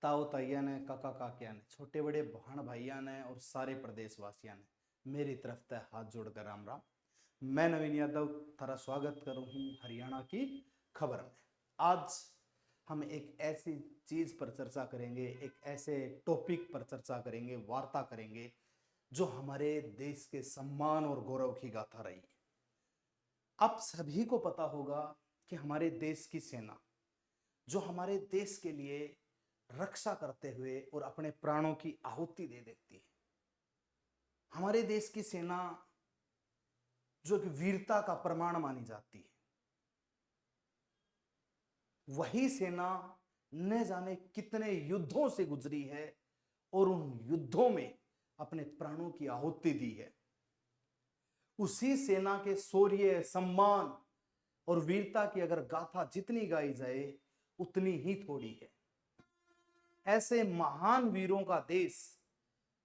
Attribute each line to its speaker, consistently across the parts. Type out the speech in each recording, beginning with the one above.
Speaker 1: ताऊ तैया ने, काका काकिया ने, छोटे बड़े बहन भाइया ने और सारे प्रदेशवासियों ने मेरी तरफ से हाथ जोड़कर राम राम। मैं नवीन यादव थारा स्वागत करूँ हूँ हरियाणा की खबर में। आज हम एक ऐसी चीज पर चर्चा करेंगे, एक ऐसे टॉपिक पर चर्चा करेंगे, वार्ता करेंगे जो हमारे देश के सम्मान और गौरव की गाथा रही। आप सभी को पता होगा कि हमारे देश की सेना जो हमारे देश के लिए रक्षा करते हुए और अपने प्राणों की आहुति दे देती है, हमारे देश की सेना जो कि वीरता का प्रमाण मानी जाती है, वही सेना न जाने कितने युद्धों से गुजरी है और उन युद्धों में अपने प्राणों की आहुति दी है। उसी सेना के शौर्य, सम्मान और वीरता की अगर गाथा जितनी गाई जाए उतनी ही थोड़ी है। ऐसे महान वीरों का देश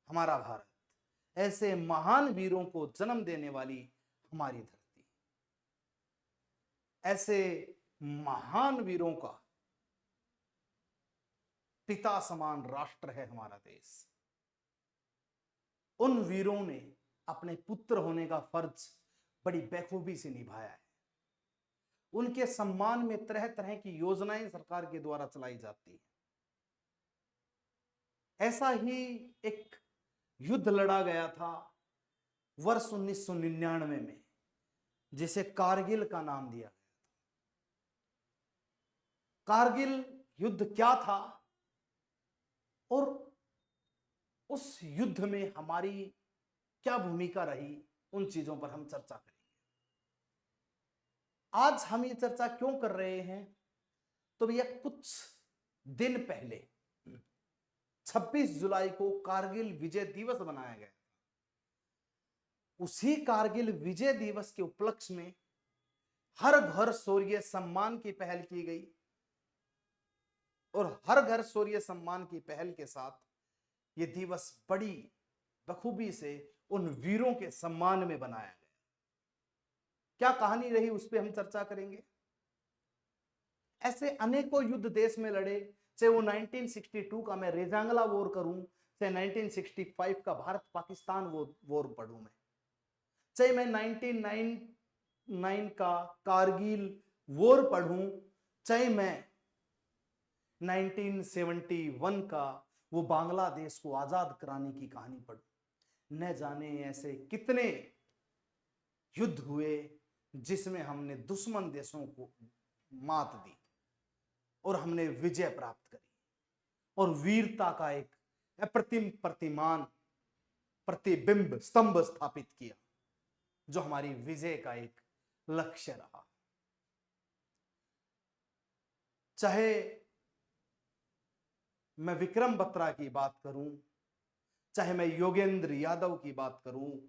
Speaker 1: हमारा भारत, ऐसे महान वीरों को जन्म देने वाली हमारी धरती, ऐसे महान वीरों का पिता समान राष्ट्र है हमारा देश। उन वीरों ने अपने पुत्र होने का फर्ज बड़ी बेखूबी से निभाया है। उनके सम्मान में तरह तरह की योजनाएं सरकार के द्वारा चलाई जाती है। ऐसा ही एक युद्ध लड़ा गया था वर्ष 1999 में, जिसे कारगिल का नाम दिया गया था। कारगिल युद्ध क्या था और उस युद्ध में हमारी क्या भूमिका रही, उन चीजों पर हम चर्चा करेंगे। आज हम ये चर्चा क्यों कर रहे हैं, तो भैया कुछ दिन पहले 26 जुलाई को कारगिल विजय दिवस मनाया गया। उसी कारगिल विजय दिवस के उपलक्ष्य में हर घर शौर्य सम्मान की पहल की गई और हर घर शौर्य सम्मान की पहल के साथ ये दिवस बड़ी बखूबी से उन वीरों के सम्मान में बनाया गया। क्या कहानी रही उस पर हम चर्चा करेंगे। ऐसे अनेकों युद्ध देश में लड़े, चाहे वो 1962 का मैं रेजांगला वॉर करूं, चाहे 1965 का भारत पाकिस्तान वॉर पढ़ूं, मैं चाहे मैं 1999 का कारगिल वॉर पढ़ूं, चाहे मैं 1971 का वो बांग्लादेश को आजाद कराने की कहानी पढ़ूं, न जाने ऐसे कितने युद्ध हुए जिसमें हमने दुश्मन देशों को मात दी और हमने विजय प्राप्त करी और वीरता का एक अप्रतिम प्रतिमान, प्रतिबिंब, स्तंभ स्थापित किया जो हमारी विजय का एक लक्ष्य रहा। चाहे मैं विक्रम बत्रा की बात करूं, चाहे मैं योगेंद्र यादव की बात करूं,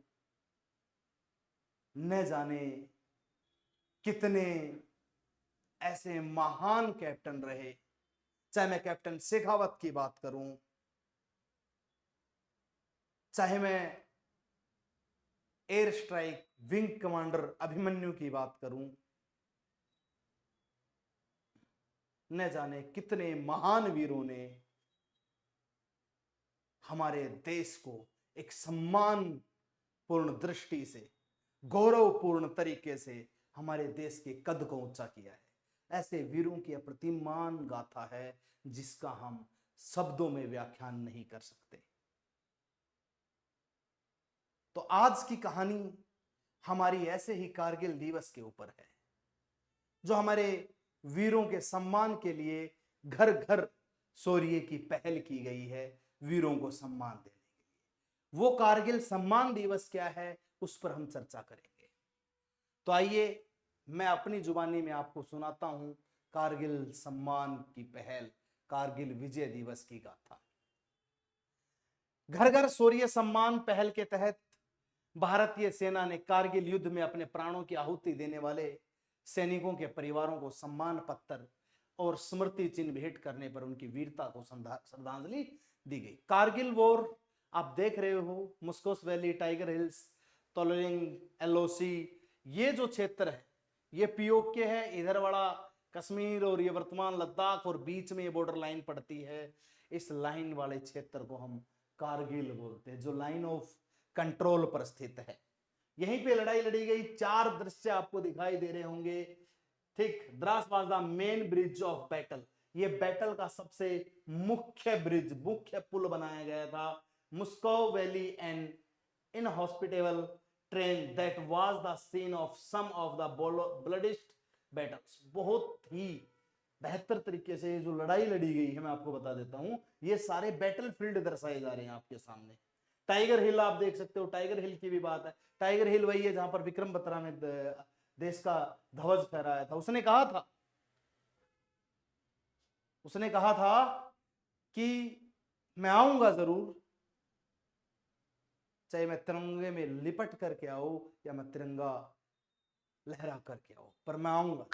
Speaker 1: न जाने कितने ऐसे महान कैप्टन रहे, चाहे मैं कैप्टन शेखावत की बात करूं, चाहे मैं air strike wing commander Abhimanyu की बात करूं, न जाने कितने महान वीरों ने हमारे देश को एक सम्मानपूर्ण दृष्टि से, गौरवपूर्ण तरीके से हमारे देश के कद को ऊंचा किया है। ऐसे वीरों की अप्रतिमान गाथा है जिसका हम शब्दों में व्याख्यान नहीं कर सकते। तो आज की कहानी हमारी ऐसे ही कारगिल दिवस के ऊपर है, जो हमारे वीरों के सम्मान के लिए घर घर शौर्य की पहल की गई है, वीरों को सम्मान देने के लिए। वो कारगिल सम्मान दिवस क्या है, उस पर हम चर्चा करेंगे। तो आइए मैं अपनी जुबानी में आपको सुनाता हूं कारगिल सम्मान की पहल, कारगिल विजय दिवस की गाथा। घर घर शौर्य सम्मान पहल के तहत भारतीय सेना ने कारगिल युद्ध में अपने प्राणों की आहुति देने वाले सैनिकों के परिवारों को सम्मान पत्र और स्मृति चिन्ह भेंट करने पर उनकी वीरता को श्रद्धांजलि दी गई। कारगिल वॉर आप देख रहे हो, मुस्कोस वैली, टाइगर हिल्स, तोलरिंग, एलओसी, ये जो क्षेत्र है ये पीओके है। इधर वाला कश्मीर और ये वर्तमान लद्दाख और बीच में ये बॉर्डर लाइन पड़ती है, इस लाइन वाले क्षेत्र को हम कारगिल बोलते हैं, जो लाइन ऑफ कंट्रोल पर स्थित है। यहीं पे लड़ाई लड़ी गई। 4 दृश्य आपको दिखाई दे रहे होंगे, ठीक। Dras was the main bridge of battle, ये बैटल का सबसे मुख्य ब्रिज, मुख्य पुल बनाया गया था। Mushkoh valley and inhospitable terrain that was the scene of some of the bloodiest battles. बहुत ही बेहतर तरीके से जो लड़ाई लड़ी गई है मैं आपको बता देता हूं। ये सारे बैटल फील्ड दर्शाए जा रहे हैं आपके सामने। टाइगर हिल आप देख सकते हो, टाइगर हिल की भी बात है। टाइगर हिल वही है जहां पर विक्रम बत्रा ने देश का ध्वज फहराया था। उसने कहा था कि मैं आऊंगा जरूर, चाहे मैं तिरंगे में लिपट करके आऊं या मैं तिरंगा लहरा करके आऊं, पर मैं आऊंगा।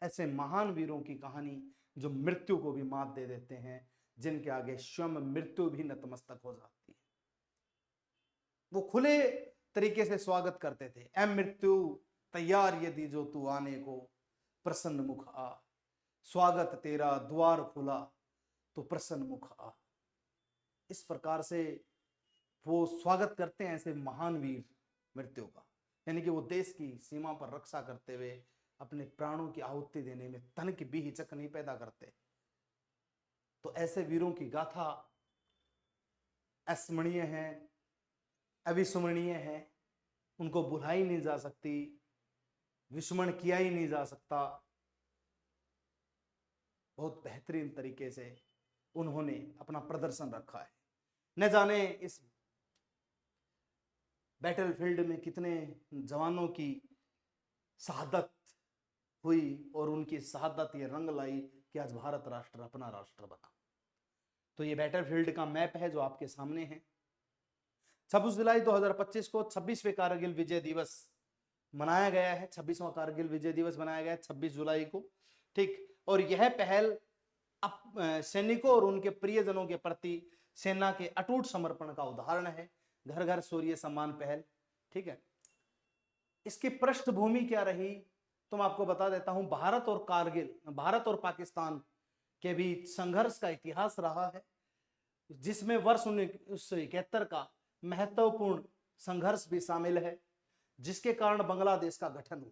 Speaker 1: ऐसे महान वीरों की कहानी जो मृत्यु को भी मात दे देते हैं, जिनके आगे स्वयं मृत्यु भी नतमस्तक हो जाती है। वो खुले तरीके से स्वागत करते थे। ऐ मृत्यु तैयार यदि जो तू आने को, प्रसन्न मुख आ, स्वागत तेरा द्वार खुला तो प्रसन्न मुख आ। इस प्रकार से वो स्वागत करते हैं ऐसे महान वीर मृत्यु का, यानी कि वो देश की सीमा पर रक्षा करते हुए अपने प्राणों की आहुति देने में तन की भी हिचक नहीं पैदा करते। तो ऐसे वीरों की गाथा अस्मरणीय है, अविस्मरणीय है, उनको भुला ही नहीं जा सकती, विस्मरण किया ही नहीं जा सकता। बहुत बेहतरीन तरीके से उन्होंने अपना प्रदर्शन रखा है। न जाने इस बैटलफील्ड में कितने जवानों की शहादत हुई और उनकी शहादत ये रंग लाई कि आज भारत राष्ट्र अपना राष्ट्र बना। तो ये बैटलफील्ड का मैप है जो आपके सामने है। 26 जुलाई 2025 को 26वें कारगिल विजय दिवस मनाया गया है। 26वां कारगिल विजय दिवस मनाया गया है 26 जुलाई को, ठीक। और यह पहल सैनिकों और उनके प्रियजनों के प्रति सेना के अटूट समर्पण का उदाहरण है। घर घर सूर्य सम्मान पहल, ठीक है। इसकी पृष्ठभूमि क्या रही तो मैं आपको बता देता हूं। भारत और पाकिस्तान के बीच संघर्ष का इतिहास रहा है, जिसमें वर्ष 1971 का महत्वपूर्ण संघर्ष भी शामिल है, जिसके कारण बांग्लादेश का गठन हुआ।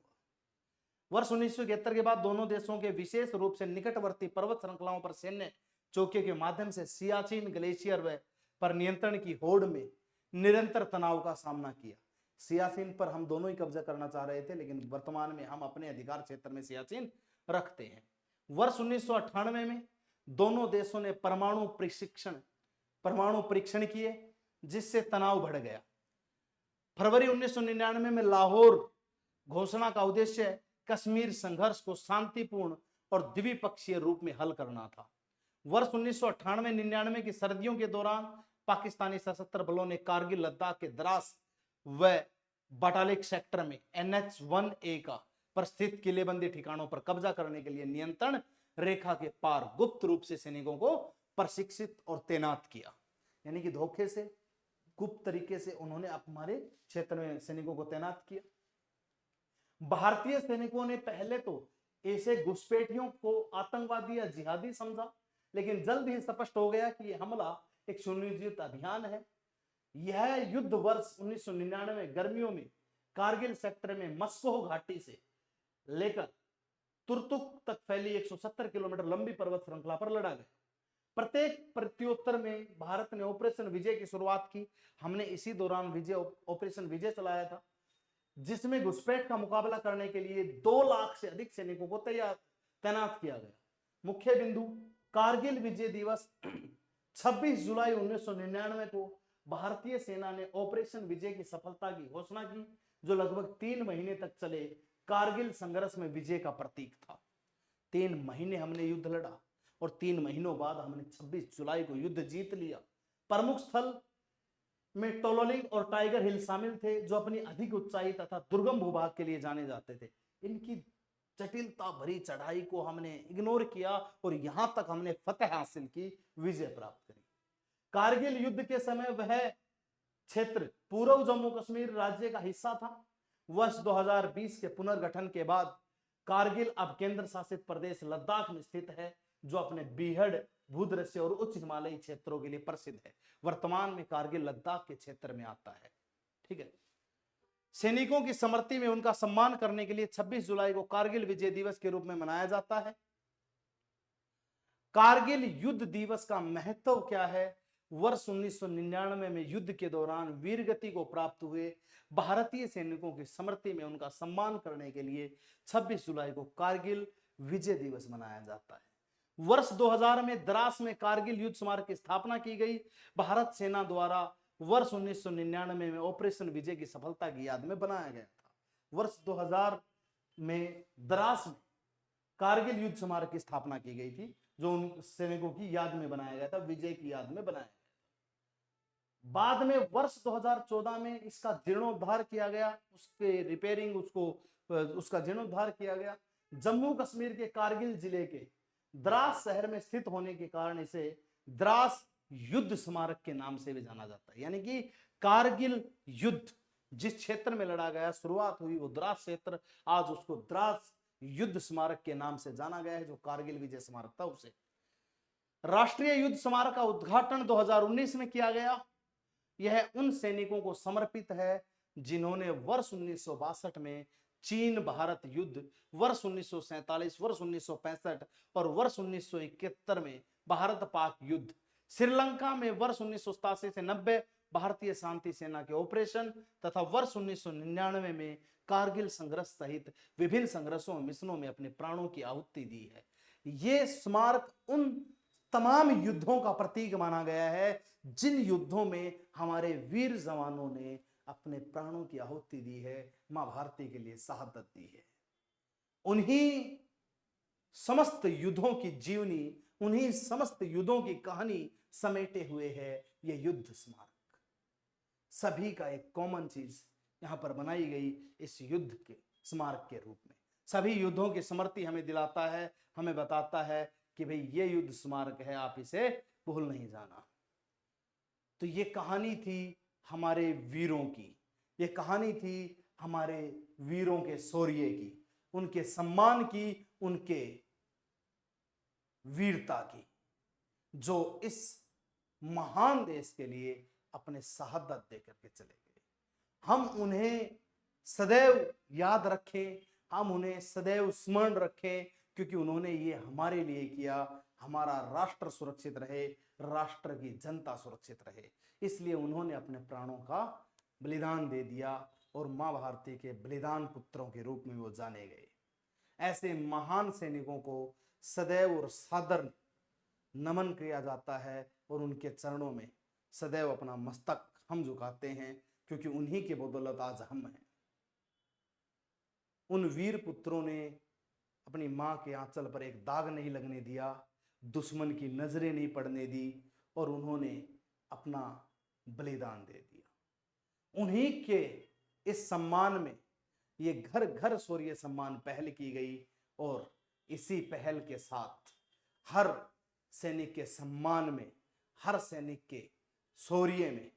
Speaker 1: वर्ष 1971 के बाद दोनों देशों के विशेष रूप से निकटवर्ती पर्वत श्रृंखलाओं पर सैन्य चौकियों के माध्यम से सियाचिन ग्लेशियर पर नियंत्रण की होड़ में निरंतर तनाव का सामना किया। सियाचिन पर हम दोनों ही कब्जा करना चाह रहे थे, लेकिन वर्तमान में हम अपने अधिकार क्षेत्र में सियाचिन रखते हैं। वर्ष 1998 में दोनों देशों ने परमाणु परीक्षण किए, जिससे तनाव बढ़ गया। फरवरी 1999 में लाहौर घोषणा का उद्देश्य कश्मीर संघर्ष को शांतिपूर्ण और द्विपक्षीय रूप में हल करना था। वर्ष 1998-99 की सर्दियों के दौरान पाकिस्तानी सशस्त्र बलों ने कारगिल लद्दाख के द्रास व बटालिक सेक्टर में NH-1A का पर स्थित किलेबंदी ठिकानों पर कब्जा करने के लिए नियंत्रण रेखा के पार गुप्त रूप से सैनिकों को प्रशिक्षित और तैनात किया। यानी कि धोखे से, गुप्त तरीके से उन्होंने हमारे क्षेत्र में सैनिकों को तैनात किया। भारतीय सैनिकों ने पहले तो ऐसे घुसपैठियों को आतंकवादी या जिहादी समझा, लेकिन जल्द ही स्पष्ट हो गया कि यह हमला एक सुनियोजित अभियान है। यह युद्ध वर्ष 1999 गर्मियों में कारगिल सेक्टर में मस्को घाटी से लेकर तुर्तुक तक फैली 170 किलोमीटर लंबी पर्वत श्रृंखला पर लड़ा गया। प्रत्येक प्रत्युत्तर में भारत ने ऑपरेशन विजय की शुरुआत की। हमने इसी दौरान ऑपरेशन विजय चलाया था, जिसमें घुसपैठ का मुकाबला करने के लिए 2 लाख से अधिक सैनिकों को तैनात किया गया। मुख्य बिंदु कारगिल विजय दिवस 26 जुलाई 1999 को भारतीय सेना ने ऑपरेशन विजय की सफलता की घोषणा की, जो लगभग 3 महीने तक चले कारगिल संघर्ष में विजय का प्रतीक था। 3 महीने हमने युद्ध लड़ा और 3 महीनों बाद हमने 26 जुलाई को युद्ध जीत लिया। प्रमुख स्थल में टोलोलिंग और टाइगर हिल शामिल थे, जो अपनी अधिक ऊंचाई तथा दुर्गम भूभाग के लिए जाने जाते थे। इनकी जटिलता भरी चढ़ाई को हमने इग्नोर किया और यहां तक हमने फतह हासिल की, विजय प्राप्त करी। कारगिल युद्ध के समय वह क्षेत्र पूर्व जम्मू कश्मीर राज्य का हिस्सा था। वर्ष 2020 के पुनर्गठन के बाद कारगिल अब केंद्र शासित प्रदेश लद्दाख में स्थित है, जो अपने बीहड़, भूदृश्य और उच्च हिमालयी क्षेत्रों के लिए प्रसिद्ध है। वर्तमान में कारगिल लद्दाख के क्षेत्र में आता है। ठीक है। सैनिकों की स्मृति में उनका सम्मान करने के लिए 26 जुलाई को कारगिल विजय दिवस के रूप में मनाया जाता है। कारगिल युद्ध दिवस का महत्व क्या है? वर्ष 1999 में युद्ध के दौरान वीरगति को प्राप्त हुए भारतीय सैनिकों की स्मृति में उनका सम्मान करने के लिए 26 जुलाई को कारगिल विजय दिवस मनाया जाता है। वर्ष 2000 में द्रास में कारगिल युद्ध स्मारक की स्थापना की गई। भारत सेना द्वारा वर्ष 1999 में ऑपरेशन विजय की सफलता की याद में बनाया गया था। वर्ष 2000 में द्रास में कारगिल युद्ध स्मारक की स्थापना की गई थी, जो उन सैनिकों की याद में बनाया गया था, विजय की याद में बनाया गया था। बाद में वर्ष 2014 में इसका जीर्णोद्धार किया गया, उसके रिपेयरिंग, उसका जीर्णोद्धार किया गया। जम्मू कश्मीर के कारगिल जिले के द्रास शहर में स्थित होने के कारण इसे द्रास युद्ध स्मारक के नाम से भी जाना जाता है। यानी कि कारगिल युद्ध जिस क्षेत्र में लड़ा गया, शुरुआत हुई वो द्रास क्षेत्र, आज उसको द्रास युद्ध स्मारक के नाम से जाना गया है, जो कारगिल विजय स्मारक था उसे। राष्ट्रीय युद्ध स्मारक का उद्घाटन 2019 में किया गया। यह उन सैनिकों को समर्पित है जिन्होंने वर्ष 1962 में चीन भारत युद्ध, वर्ष 1947, वर्ष 1965 और वर्ष 1971 में भारत पाक युद्ध, श्रीलंका में वर्ष 1987 से 90 भारतीय शांति सेना के ऑपरेशन तथा वर्ष 1999 में कारगिल संघर्ष सहित विभिन्न संघर्षों और मिशनों में अपने प्राणों की आहुति दी है। ये स्मारक उन तमाम युद्धों का प्रतीक माना गया है जिन युद्धों में हमारे वीर जवानों ने अपने प्राणों की आहुति दी है, मां भारती के लिए शहादत दी है। उन्हीं समस्त युद्धों की जीवनी, उन्हीं समस्त युद्धों की कहानी समेटे हुए है ये युद्ध स्मारक। सभी का एक कॉमन चीज यहां पर बनाई गई इस युद्ध के स्मारक के रूप में। सभी युद्धों की स्मृति हमें दिलाता है, हमें बताता है कि भाई ये युद्ध स्मारक है, आप इसे भूल नहीं जाना। तो ये कहानी थी हमारे वीरों की, ये कहानी थी हमारे वीरों के शौर्य की, उनके सम्मान की, उनके वीरता की, जो इस महान देश के लिए अपने शहादत देकर के चले गए। हम उन्हें सदैव याद रखें, हम उन्हें सदैव स्मरण रखें, क्योंकि उन्होंने ये हमारे लिए किया, हमारा राष्ट्र सुरक्षित रहे, राष्ट्र की जनता सुरक्षित रहे, इसलिए उन्होंने अपने प्राणों का बलिदान दे दिया और मां भारती के बलिदान पुत्रों के रूप में वो जाने गए। ऐसे महान सैनिकों को सदैव और सादर नमन किया जाता है और उनके चरणों में सदैव अपना मस्तक हम झुकाते हैं, क्योंकि उन्हीं के बदौलत आज हम हैं। उन वीर पुत्रों ने अपनी मां के आंचल पर एक दाग नहीं लगने दिया, दुश्मन की नजरें नहीं पड़ने दी और उन्होंने अपना बलिदान दे दिया। उन्हीं के इस सम्मान में ये घर घर शौर्य सम्मान पहल की गई और इसी पहल के साथ हर सैनिक के सम्मान में, हर सैनिक के शौर्य में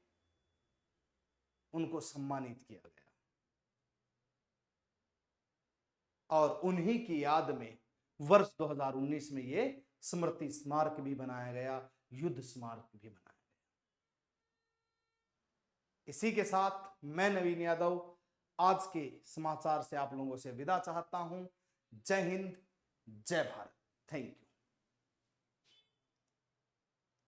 Speaker 1: उनको सम्मानित किया गया और उन्हीं की याद में वर्ष 2019 में ये स्मृति स्मारक भी बनाया गया, युद्ध स्मारक भी बनाया गया। इसी के साथ मैं नवीन यादव आज के समाचार से आप लोगों से विदा चाहता हूं। जय हिंद, जय भारत। Thank you.